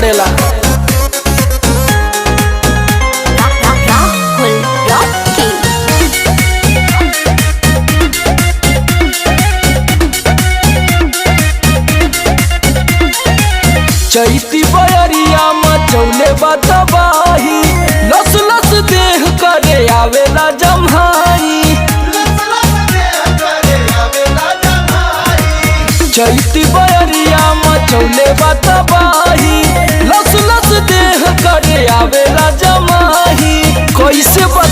पड़ेला। चैती बयरिया मचौले बतबाही, लस लस देह करे आवेला जम्हाई। चैती बयरिया मचौले बतबाही, लस लस देह करे आवेला जम्हाई। कैसे बता